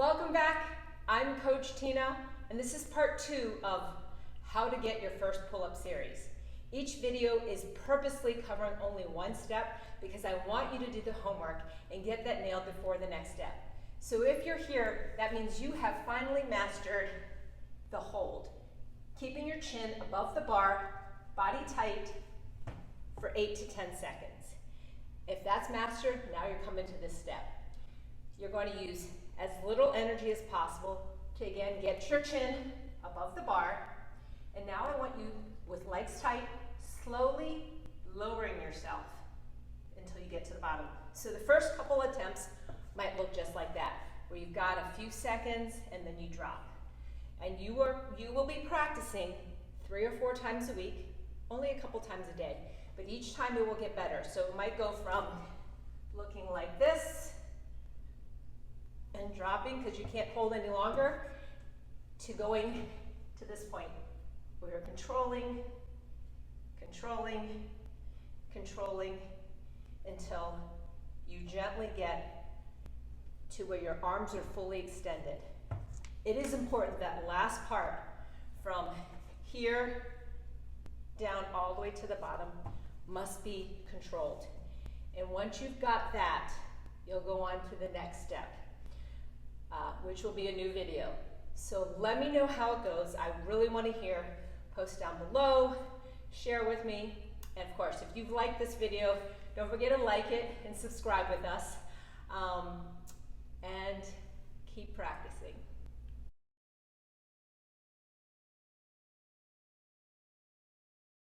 Welcome back. I'm Coach Tina, and this is part 2 of how to get your first pull-up series. Each video is purposely covering only one step because I want you to do the homework and get that nailed before the next step. So if you're here, that means you have finally mastered the hold. Keeping your chin above the bar, body tight for 8 to 10 seconds. If that's mastered, now you're coming to this step. You're going to use as little energy as possible to again get your chin above the bar. And now I want you, with legs tight, slowly lowering yourself until you get to the bottom. So the first couple attempts might look just like that, where you've got a few seconds and then you drop. And you will be practicing 3 or 4 times a week, only a couple times a day, but each time it will get better. So it might go from looking like this and dropping because you can't hold any longer, to going to this point where you're controlling, until you gently get to where your arms are fully extended. It is important that last part from here down all the way to the bottom must be controlled. And once you've got that, you'll go on to the next step, which will be a new video. So let me know how it goes. I really want to hear. Post down below, share with me. And of course, if you've liked this video, don't forget to like it and subscribe with us. And keep practicing.